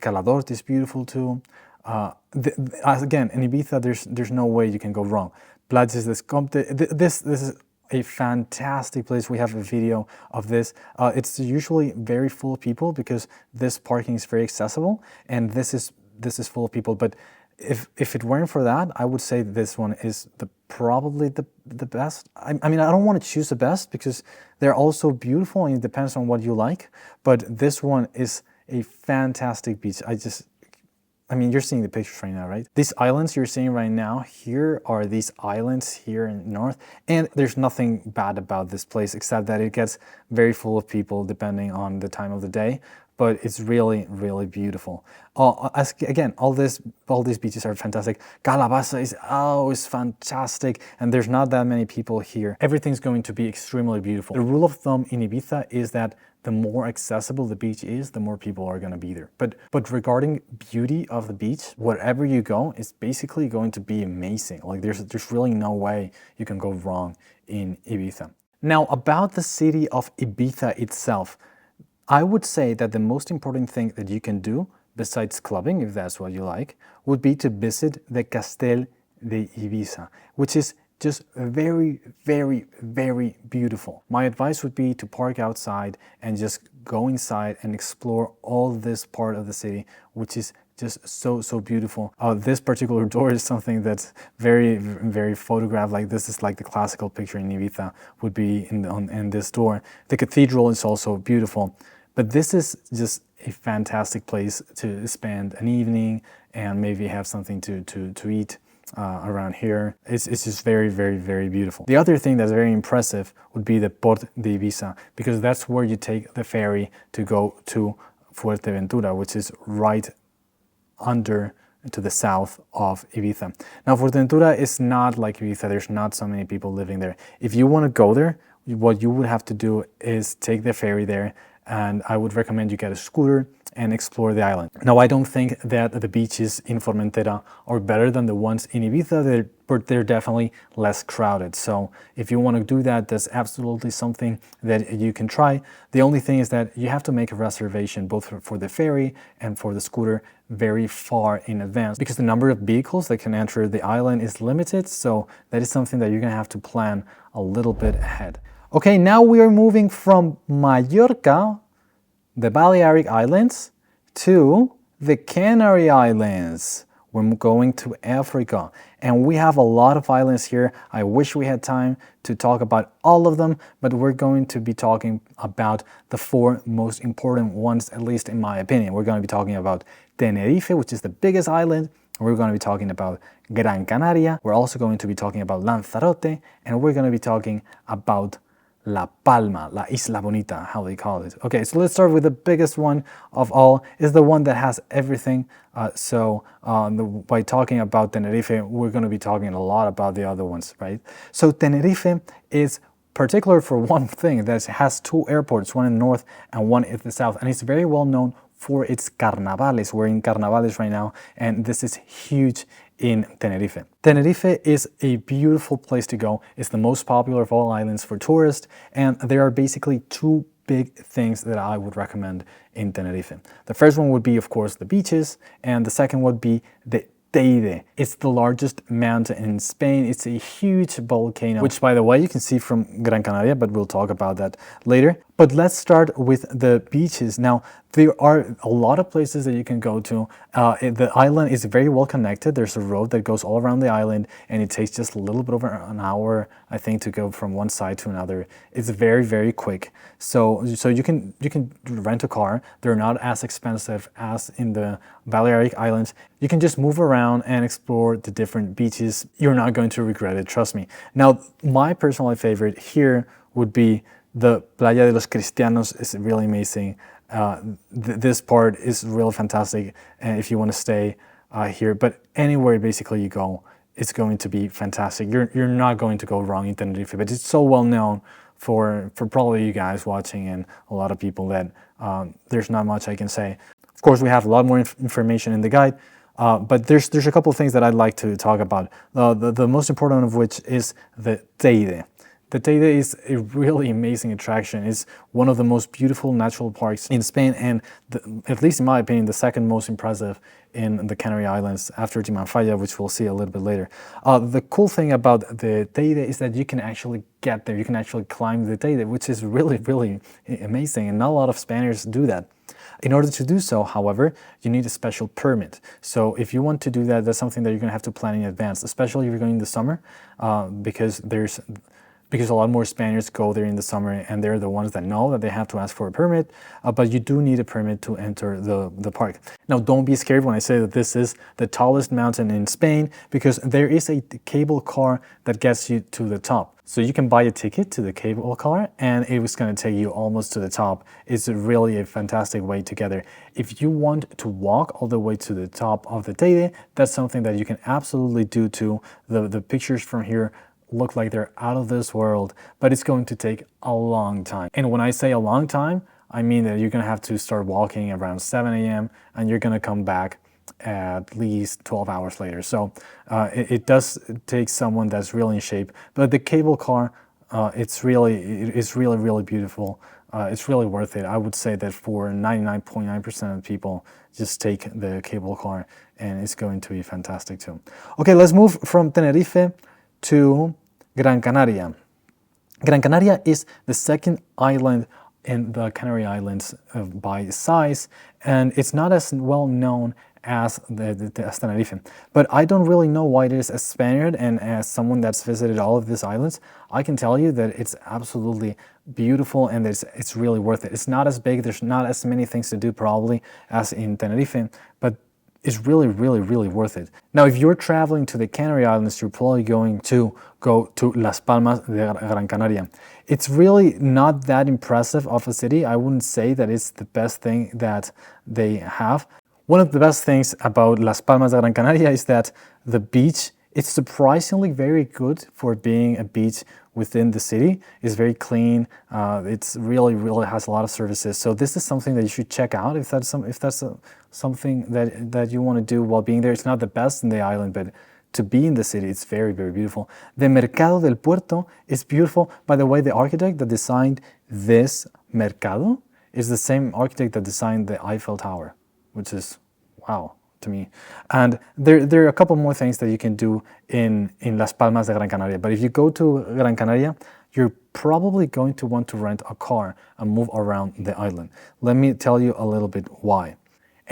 Cala d'Hort is beautiful too. Again, in Ibiza, there's no way you can go wrong. Platges des Comtes, this is a fantastic place. We have a video of this. It's usually very full of people because this parking is very accessible, and this is full of people. But if it weren't for that, I would say this one is probably the best. I mean, I don't want to choose the best because they're all so beautiful and it depends on what you like. But this one is a fantastic beach. I mean, you're seeing the pictures right now, right? These islands you're seeing right now, here are these islands here in the north, and there's nothing bad about this place except that it gets very full of people depending on the time of the day. But it's really, really beautiful. Again, all these beaches are fantastic. Calabaza is fantastic, and there's not that many people here. Everything's going to be extremely beautiful. The rule of thumb in Ibiza is that the more accessible the beach is, the more people are going to be there. But regarding beauty of the beach, wherever you go, it's basically going to be amazing. Like there's really no way you can go wrong in Ibiza. Now, about the city of Ibiza itself, I would say that the most important thing that you can do, besides clubbing, if that's what you like, would be to visit the Castel de Ibiza, which is just very, very, very beautiful. My advice would be to park outside and just go inside and explore all this part of the city, which is just so beautiful. This particular door is something that's very, very photographed. Like this is like the classical picture in Ibiza would be in this door. The cathedral is also beautiful. But this is just a fantastic place to spend an evening and maybe have something to eat around here. It's just very, very, very beautiful. The other thing that's very impressive would be the Port de Ibiza, because that's where you take the ferry to go to Fuerteventura, which is right under to the south of Ibiza. Now, Fuerteventura is not like Ibiza. There's not so many people living there. If you want to go there, what you would have to do is take the ferry there, and I would recommend you get a scooter and explore the island. Now, I don't think that the beaches in Formentera are better than the ones in Ibiza, but they're definitely less crowded. So if you want to do that, that's absolutely something that you can try. The only thing is that you have to make a reservation both for the ferry and for the scooter very far in advance, because the number of vehicles that can enter the island is limited. So that is something that you're going to have to plan a little bit ahead. Okay, now we are moving from Mallorca, the Balearic Islands, to the Canary Islands, we're going to Africa. And we have a lot of islands here. I wish we had time to talk about all of them, but we're going to be talking about the 4 most important ones, at least in my opinion. We're going to be talking about Tenerife, which is the biggest island. We're going to be talking about Gran Canaria. We're also going to be talking about Lanzarote, and we're going to be talking about La Palma, La Isla Bonita, how they call it. Okay, so let's start with the biggest one of all, is the one that has everything. By talking about Tenerife, we're going to be talking a lot about the other ones, right? So Tenerife is particular for one thing, that it has 2 airports, one in the north and one in the south, and it's very well known for its carnavales. We're in carnavales right now, and this is huge in Tenerife. Tenerife is a beautiful place to go. It's the most popular of all islands for tourists, and there are basically 2 big things that I would recommend in Tenerife. The first one would be, of course, the beaches, and the second would be the Teide. It's the largest mountain in Spain. It's a huge volcano, which, by the way, you can see from Gran Canaria, but we'll talk about that later. But let's start with the beaches. Now, there are a lot of places that you can go to. The island is very well connected. There's a road that goes all around the island, and it takes just a little bit over an hour, I think, to go from one side to another. It's very, very quick. So you can rent a car. They're not as expensive as in the Balearic Islands. You can just move around and explore the different beaches. You're not going to regret it, trust me. Now, my personal favorite here would be the Playa de los Cristianos. Is really amazing. This part is really fantastic if you want to stay here. But anywhere basically you go, it's going to be fantastic. You're not going to go wrong in Tenerife. But it's so well known for probably you guys watching and a lot of people that there's not much I can say. Of course, we have a lot more information in the guide. But there's a couple of things that I'd like to talk about. The most important of which is the Teide. The Teide is a really amazing attraction. It's one of the most beautiful natural parks in Spain, and at least in my opinion, the second most impressive in the Canary Islands after Timanfaya, which we'll see a little bit later. The cool thing about the Teide is that you can actually get there. You can actually climb the Teide, which is really, really amazing, and not a lot of Spaniards do that. In order to do so, however, you need a special permit. So if you want to do that, that's something that you're going to have to plan in advance, especially if you're going in the summer, because a lot more Spaniards go there in the summer, and they're the ones that know that they have to ask for a permit, but you do need a permit to enter the park. Now, don't be scared when I say that this is the tallest mountain in Spain, because there is a cable car that gets you to the top. So you can buy a ticket to the cable car, and it was going to take you almost to the top. It's really a fantastic way to get there. If you want to walk all the way to the top of the Teide, that's something that you can absolutely do too. The pictures from here look like they're out of this world, but it's going to take a long time. And when I say a long time, I mean that you're going to have to start walking around 7 a.m. and you're going to come back at least 12 hours later. So it does take someone that's really in shape, but the cable car, it's really beautiful. It's really worth it. I would say that for 99.9% of people, just take the cable car and it's going to be fantastic too. Okay, let's move from Tenerife to Gran Canaria. Gran Canaria is the second island in the Canary Islands by size, and it's not as well known as Tenerife. But I don't really know why it is. As a Spaniard and as someone that's visited all of these islands, I can tell you that it's absolutely beautiful and it's really worth it. It's not as big, there's not as many things to do probably as in Tenerife, but it's really worth it. Now, if you're traveling to the Canary Islands, you're probably going to go to Las Palmas de Gran Canaria. It's really not that impressive of a city. I wouldn't say that it's the best thing that they have. One of the best things about Las Palmas de Gran Canaria is that the beach, it's surprisingly very good for being a beach within the city. It's very clean. It's really has a lot of services. So this is something that you should check out if that's something that you want to do while being there. It's not the best in the island, but to be in the city, it's very beautiful. The Mercado del Puerto is beautiful. By the way, the architect that designed this Mercado is the same architect that designed the Eiffel Tower, which is wow to me. And there are a couple more things that you can do in Las Palmas de Gran Canaria. But if you go to Gran Canaria, you're probably going to want to rent a car and move around the island. Let me tell you a little bit why.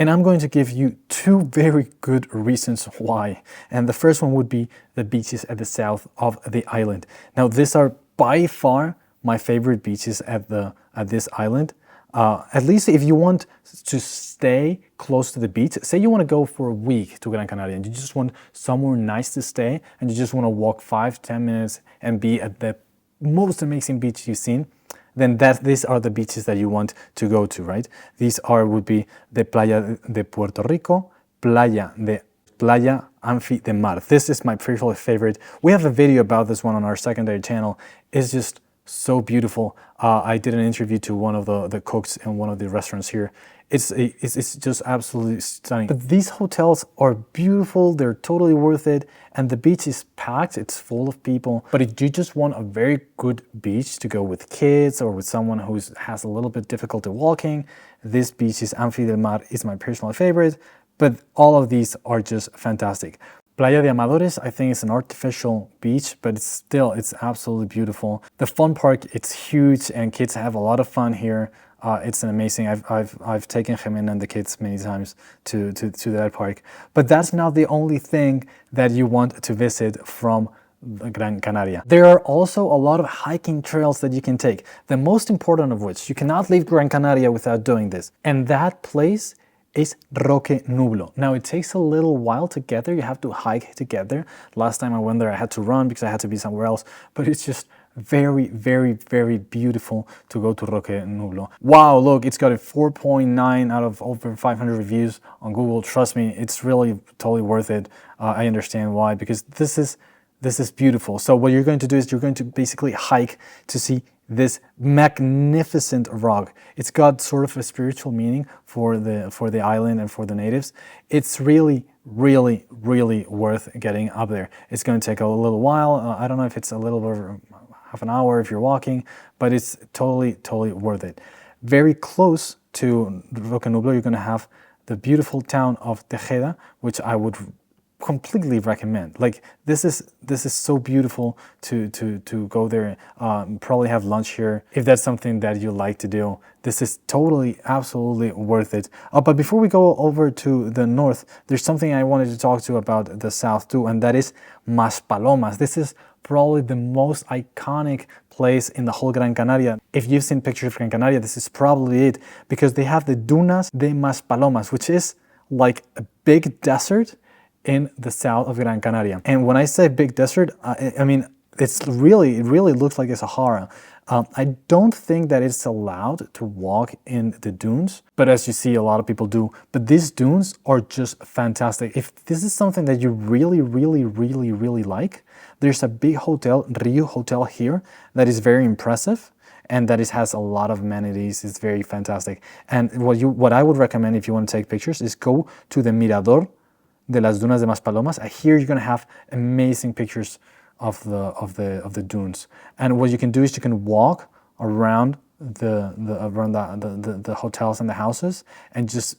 And I'm going to give you two very good reasons why. And the first one would be the beaches at the south of the island. Now, these are by far my favorite beaches at this island. At least if you want to stay close to the beach, say you want to go for a week to Gran Canaria and you just want somewhere nice to stay and you just want to walk 5-10 minutes and be at the most amazing beach you've seen, then these are the beaches that you want to go to, right? These would be the Playa de Puerto Rico, Playa Amphi de Mar. This is my personal favorite. We have a video about this one on our secondary channel. It's just so beautiful. I did an interview to one of the cooks in one of the restaurants here. It's just absolutely stunning. But these hotels are beautiful, they're totally worth it, and the beach is packed, it's full of people. But if you just want a very good beach to go with kids or with someone who has a little bit difficulty walking, this beach is Amphi del Mar is my personal favorite, but all of these are just fantastic. Playa de Amadores, I think it's an artificial beach, but it's absolutely beautiful. The fun park, it's huge and kids have a lot of fun here. It's an amazing, I've taken Jimena and the kids many times to that park. But that's not the only thing that you want to visit from Gran Canaria. There are also a lot of hiking trails that you can take. The most important of which, you cannot leave Gran Canaria without doing this. And that place is Roque Nublo. Now it takes a little while to get there, you have to hike to get there. Last time I went there I had to run because I had to be somewhere else, but it's just very, very, very beautiful to go to Roque Nublo. Wow, look, it's got a 4.9 out of over 500 reviews on Google. Trust me, it's really totally worth it. I understand why, because this is beautiful. So what you're going to do is you're going to basically hike to see this magnificent rock. It's got sort of a spiritual meaning for the island and for the natives. It's really, really, really worth getting up there. It's going to take a little while. I don't know if it's a little over half an hour if you're walking, but it's totally, totally worth it. Very close to Roque Nublo, you're going to have the beautiful town of Tejeda, which I would completely recommend. Like this is so beautiful to go there, probably have lunch here if that's something that you like to do. This is totally, absolutely worth it. But before we go over to the north, there's something I wanted to talk to about the south too, and that is Maspalomas. This is probably the most iconic place in the whole Gran Canaria. If you've seen pictures of Gran Canaria, this is probably it, because they have the Dunas de Maspalomas, which is like a big desert in the south of Gran Canaria. And when I say big desert, I mean, it really looks like a Sahara. I don't think that it's allowed to walk in the dunes, but as you see, a lot of people do. But these dunes are just fantastic. If this is something that you really like, there's a big hotel, Rio Hotel here, that is very impressive and that has a lot of amenities. It's very fantastic. And what I would recommend if you want to take pictures is go to the Mirador de las Dunas de Maspalomas. Here you're going to have amazing pictures of the dunes. And what you can do is you can walk around the hotels and the houses and just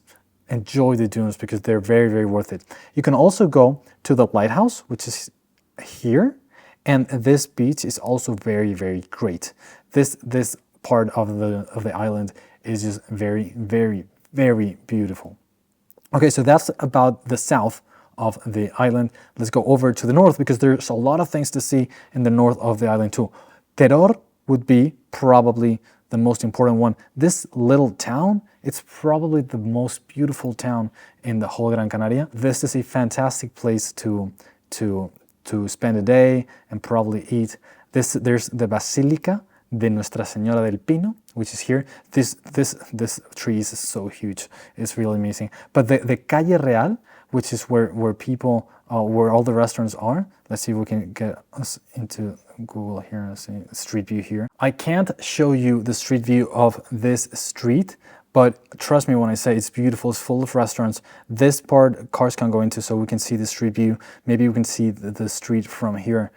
enjoy the dunes because they're very, very worth it. You can also go to the lighthouse, which is here, and this beach is also very, very great. This part of the island is just very, very, very beautiful. Okay, so that's about the south of the island. Let's go over to the north because there's a lot of things to see in the north of the island too. Teror would be probably the most important one. This little town, it's probably the most beautiful town in the whole Gran Canaria. This is a fantastic place to spend a day and probably eat. There's the Basilica de Nuestra Señora del Pino, which is here. This tree is so huge. It's really amazing. But the Calle Real, which is where people, where all the restaurants are. Let's see if we can get us into Google here. Let's see, street view here. I can't show you the street view of this street, but trust me when I say it's beautiful. It's full of restaurants. This part cars can go into, so we can see the street view. Maybe we can see the street from here.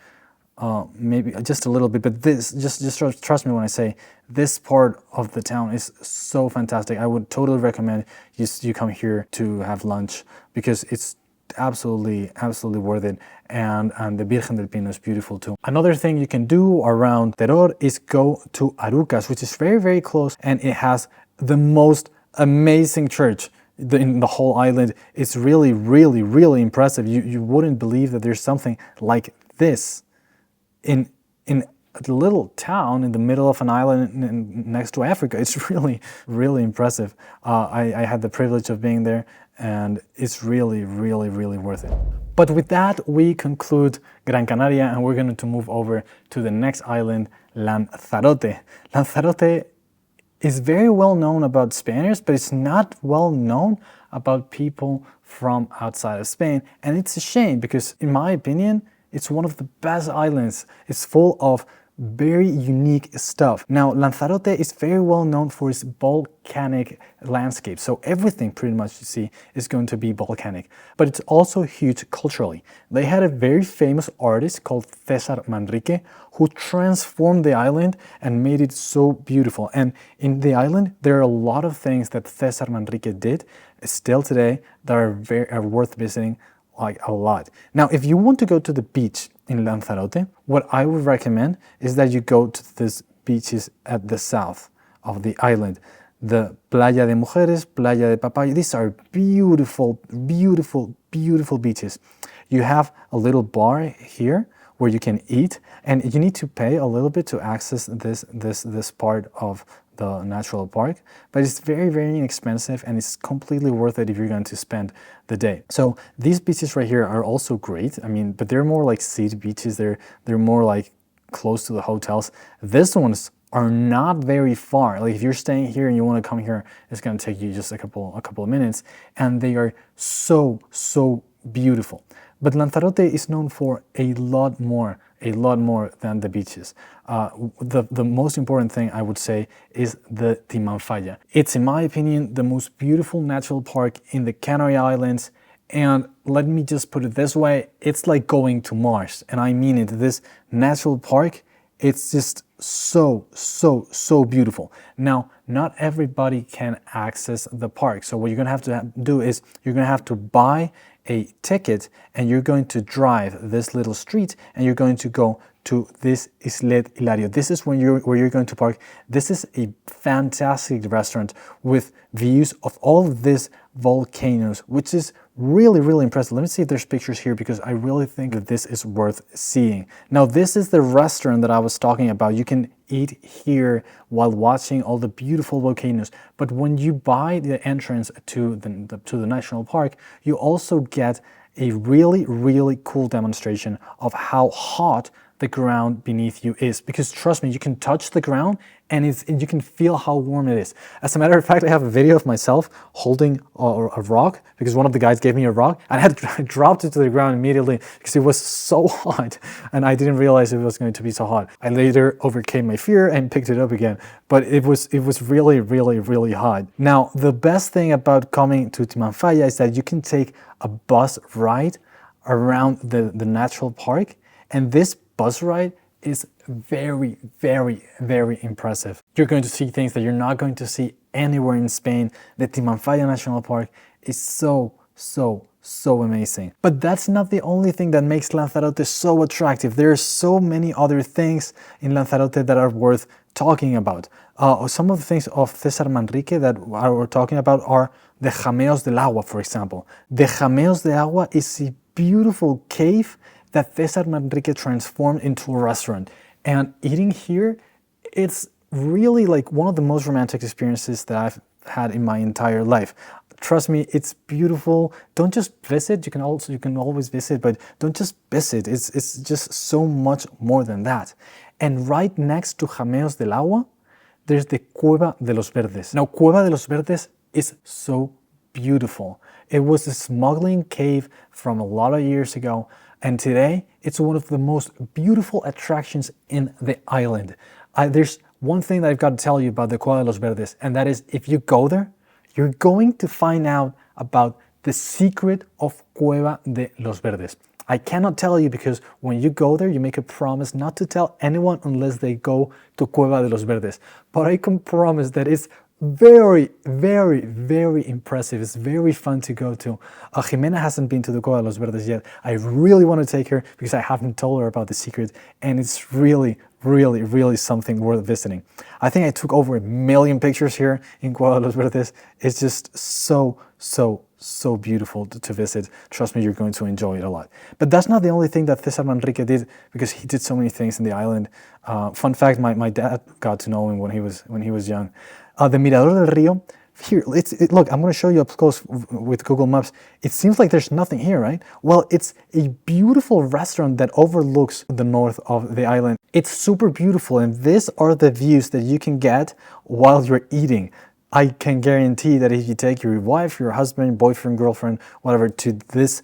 Maybe just a little bit, but just trust me when I say this part of the town is so fantastic. I would totally recommend you come here to have lunch because it's absolutely worth it. And the Virgen del Pino is beautiful too. Another thing you can do around Teror is go to Arucas, which is very, very close, and it has the most amazing church. in the whole island. It's really, really, really impressive. You wouldn't believe that there's something like this in a little town in the middle of an island next to Africa. It's really, really impressive. I had the privilege of being there, and it's really, really, really worth it. But with that, we conclude Gran Canaria, and we're going to move over to the next island, Lanzarote. Lanzarote is very well known about Spaniards, but it's not well known about people from outside of Spain. And it's a shame because, in my opinion, it's one of the best islands. It's full of very unique stuff. Now, Lanzarote is very well known for its volcanic landscape. So everything pretty much you see is going to be volcanic. But it's also huge culturally. They had a very famous artist called César Manrique who transformed the island and made it so beautiful. And in the island, there are a lot of things that César Manrique did still today that are worth visiting, like a lot. Now, if you want to go to the beach in Lanzarote, what I would recommend is that you go to these beaches at the south of the island. The Playa de Mujeres, Playa de Papaya, these are beautiful, beautiful, beautiful beaches. You have a little bar here where you can eat, and you need to pay a little bit to access this part of the natural park, but it's very, very inexpensive, and it's completely worth it if you're going to spend the day. So these beaches right here are also great. I mean, but they're more like seed beaches. They're more like close to the hotels. These ones are not very far. Like if you're staying here and you want to come here, it's going to take you just a couple of minutes, and they are so beautiful. But Lanzarote is known for a lot more than the beaches. The most important thing I would say is the Timanfaya. It's, in my opinion, the most beautiful natural park in the Canary Islands. And let me just put it this way, it's like going to Mars. And I mean it, this natural park, it's just so beautiful. Now, not everybody can access the park. So what you're gonna have to do is you're gonna have to buy a ticket, and you're going to drive this little street, and you're going to go to this Islet Hilario. This is where you're going to park. This is a fantastic restaurant with views of all of these volcanoes, which is really impressive. Let me see if there's pictures here, because I really think that this is worth seeing. Now, this is the restaurant that I was talking about. You can eat here while watching all the beautiful volcanoes. But when you buy the entrance to the national park, you also get a really cool demonstration of how hot the ground beneath you is, because trust me, you can touch the ground and you can feel how warm it is. As a matter of fact, I have a video of myself holding a rock, because one of the guys gave me a rock, and I dropped it to the ground immediately because it was so hot, and I didn't realize it was going to be so hot. I later overcame my fear and picked it up again, but it was really hot. Now, the best thing about coming to Timanfaya is that you can take a bus ride around the natural park, and this bus ride is very impressive. You're going to see things that you're not going to see anywhere in Spain. The Timanfaya National Park is so amazing. But that's not the only thing that makes Lanzarote so attractive. There are so many other things in Lanzarote that are worth talking about. Some of the things of César Manrique that we're talking about are the Jameos del Agua, for example. The Jameos del Agua is a beautiful cave that César Manrique transformed into a restaurant. And eating here, it's really like one of the most romantic experiences that I've had in my entire life. Trust me, it's beautiful. Don't just visit. You can always visit, but don't just visit. It's just so much more than that. And right next to Jameos del Agua, there's the Cueva de los Verdes. Now, Cueva de los Verdes is so beautiful. It was a smuggling cave from a lot of years ago, and today it's one of the most beautiful attractions in the island. There's one thing that I've got to tell you about the Cueva de los Verdes, and that is, if you go there, you're going to find out about the secret of Cueva de los Verdes. I cannot tell you, because when you go there, you make a promise not to tell anyone unless they go to Cueva de los Verdes. But I can promise that it's very impressive. It's very fun to go to. Jimena hasn't been to the Cueva de los Verdes yet. I really want to take her because I haven't told her about the secret, and it's really really, really something worth visiting. I think I took over 1 million pictures here in Cueva de los Verdes. It's just so beautiful to visit. Trust me, you're going to enjoy it a lot. But that's not the only thing that Cesar Manrique did, because he did so many things in the island. Fun fact, my dad got to know him when he was young. The Mirador del Rio. Here, look, I'm going to show you up close with Google Maps. It seems like there's nothing here, right? Well, it's a beautiful restaurant that overlooks the north of the island. It's super beautiful, and these are the views that you can get while you're eating. I can guarantee that if you take your wife, your husband, boyfriend, girlfriend, whatever, to this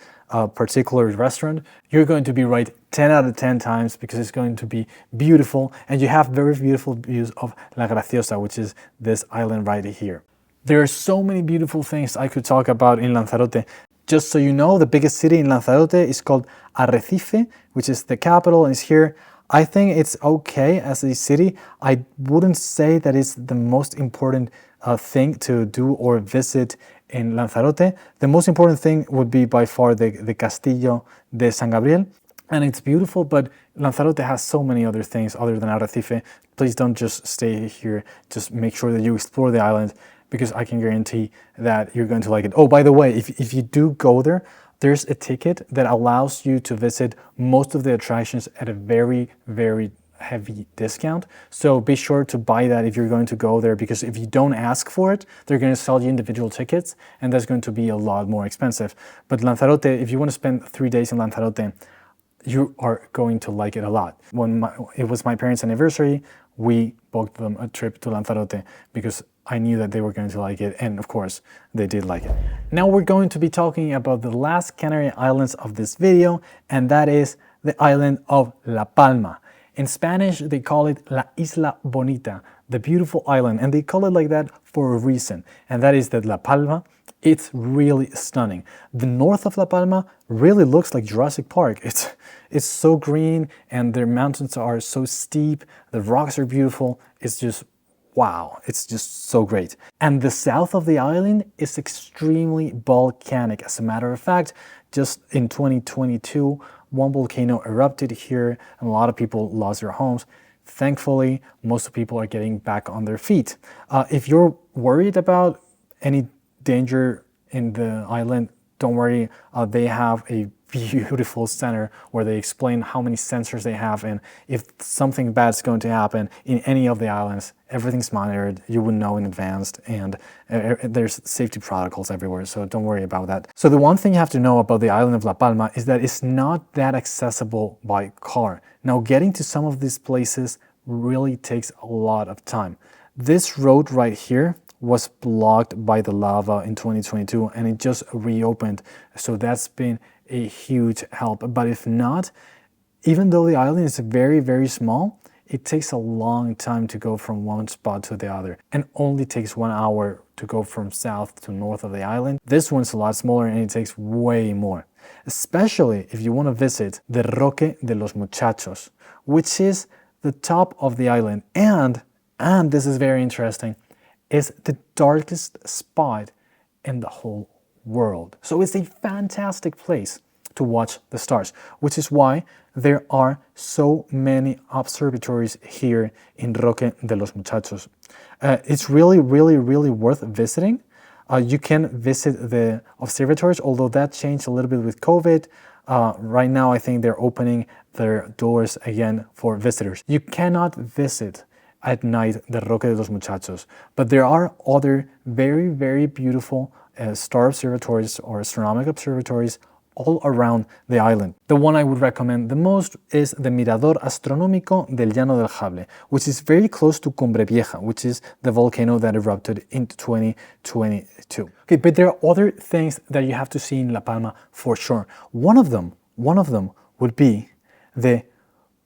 particular restaurant, you're going to be right 10 out of 10 times, because it's going to be beautiful, and you have very beautiful views of La Graciosa, which is this island right here. There are so many beautiful things I could talk about in Lanzarote. Just so you know, the biggest city in Lanzarote is called Arrecife, which is the capital, and it's here. I think it's okay as a city. I wouldn't say that it's the most important thing to do or visit in Lanzarote. The most important thing would be by far the Castillo de San Gabriel. And it's beautiful, but Lanzarote has so many other things other than Arrecife. Please don't just stay here. Just make sure that you explore the island, because I can guarantee that you're going to like it. Oh, by the way, if you do go there, there's a ticket that allows you to visit most of the attractions at a very, very heavy discount. So be sure to buy that if you're going to go there, because if you don't ask for it, they're going to sell you individual tickets, and that's going to be a lot more expensive. But Lanzarote, if you want to spend 3 days in Lanzarote, you are going to like it a lot. When it was my parents' anniversary, we booked them a trip to Lanzarote because I knew that they were going to like it, and of course, they did like it. Now we're going to be talking about the last Canary Islands of this video, and that is the island of La Palma. In Spanish, they call it La Isla Bonita, the beautiful island, and they call it like that for a reason, and that is that La Palma, it's really stunning. The north of La Palma really looks like Jurassic Park. It's so green, and their mountains are so steep, the rocks are beautiful. It's just wow, it's just so great. And the south of the island is extremely volcanic. As a matter of fact, just in 2022, one volcano erupted here, and a lot of people lost their homes. Thankfully, most people are getting back on their feet. If you're worried about any danger in the island, don't worry. They have a beautiful center where they explain how many sensors they have, and if something bad is going to happen in any of the islands, everything's monitored. You would know in advance, and there's safety protocols everywhere, so don't worry about that. So the one thing you have to know about the island of La Palma is that it's not that accessible by car. Now, getting to some of these places really takes a lot of time. This road right here was blocked by the lava in 2022, and it just reopened, so that's been a huge help. But if not, even though the island is very, very small, it takes a long time to go from one spot to the other, and only takes 1 hour to go from south to north of the island. This one's a lot smaller, and it takes way more, especially if you want to visit the Roque de los Muchachos, which is the top of the island, and this is very interesting, is the darkest spot in the whole world. So it's a fantastic place to watch the stars, which is why there are so many observatories here in Roque de los Muchachos. It's really worth visiting. You can visit the observatories, although that changed a little bit with COVID. Right now, I think they're opening their doors again for visitors. You cannot visit at night the Roque de los Muchachos, but there are other very beautiful star observatories or astronomical observatories all around the island. The one I would recommend the most is the Mirador Astronómico del Llano del Jable, which is very close to Cumbre Vieja, which is the volcano that erupted in 2022. Okay, but there are other things that you have to see in La Palma for sure. One of them would be the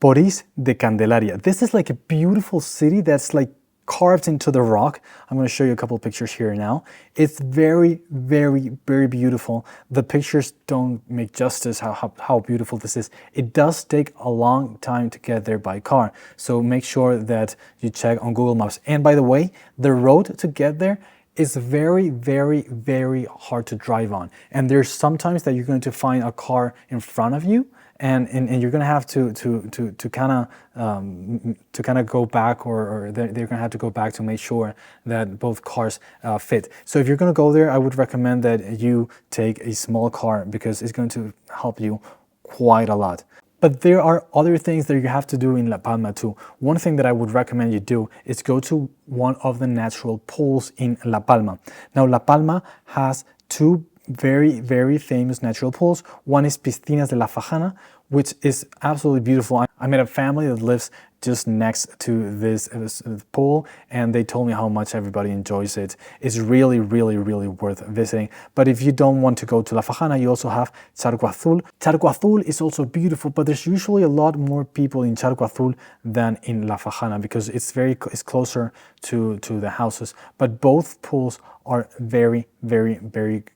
Poris de Candelaria. This is like a beautiful city that's like carved into the rock. I'm going to show you a couple of pictures here now. It's very beautiful. The pictures don't make justice how beautiful this is. It does take a long time to get there by car, so make sure that you check on Google Maps. And by the way, the road to get there is very hard to drive on, and there's sometimes that you're going to find a car in front of you, and you're gonna have to kind of go back, or they're gonna have to go back to make sure that both cars fit. So if you're gonna go there, I would recommend that you take a small car because it's going to help you quite a lot. But there are other things that you have to do in La Palma too. One thing that I would recommend you do is go to one of the natural pools in La Palma. Now, La Palma has two very famous natural pools. One is Piscinas de la Fajana, which is absolutely beautiful. I met a family that lives just next to this pool, and they told me how much everybody enjoys it. It's really worth visiting. But if you don't want to go to La Fajana, you also have Charco Azul. Charco Azul is also beautiful, but there's usually a lot more people in Charco Azul than in La Fajana because it's closer to the houses. But both pools are very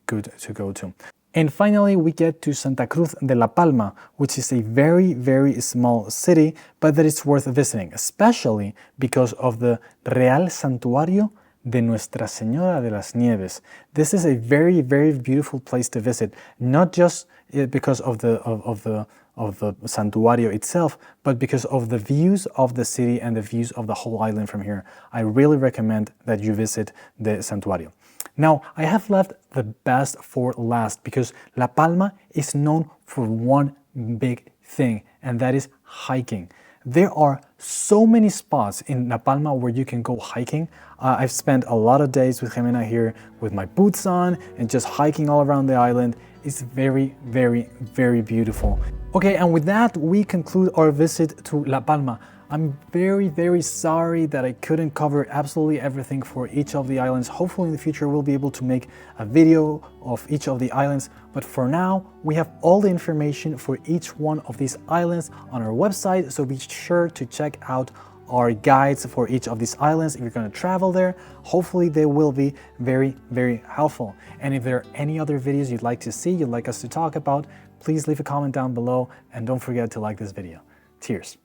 good to go to. And finally, we get to Santa Cruz de la Palma, which is a very small city, but that it's worth visiting, especially because of the Real Santuario de Nuestra Señora de las Nieves. This is a very beautiful place to visit, not just because of the santuario itself, but because of the views of the city and the views of the whole island from here. I really recommend that you visit the santuario. Now, I have left the best for last because La Palma is known for one big thing, and that is hiking. There are so many spots in La Palma where you can go hiking. I've spent a lot of days with Jimena here with my boots on and just hiking all around the island. It's very beautiful. Okay, and with that, we conclude our visit to La Palma. I'm very sorry that I couldn't cover absolutely everything for each of the islands. Hopefully in the future we'll be able to make a video of each of the islands, but for now we have all the information for each one of these islands on our website, so be sure to check out our guides for each of these islands if you're going to travel there. Hopefully they will be very helpful. And if there are any other videos you'd like to see, you'd like us to talk about, please leave a comment down below, and don't forget to like this video. Cheers!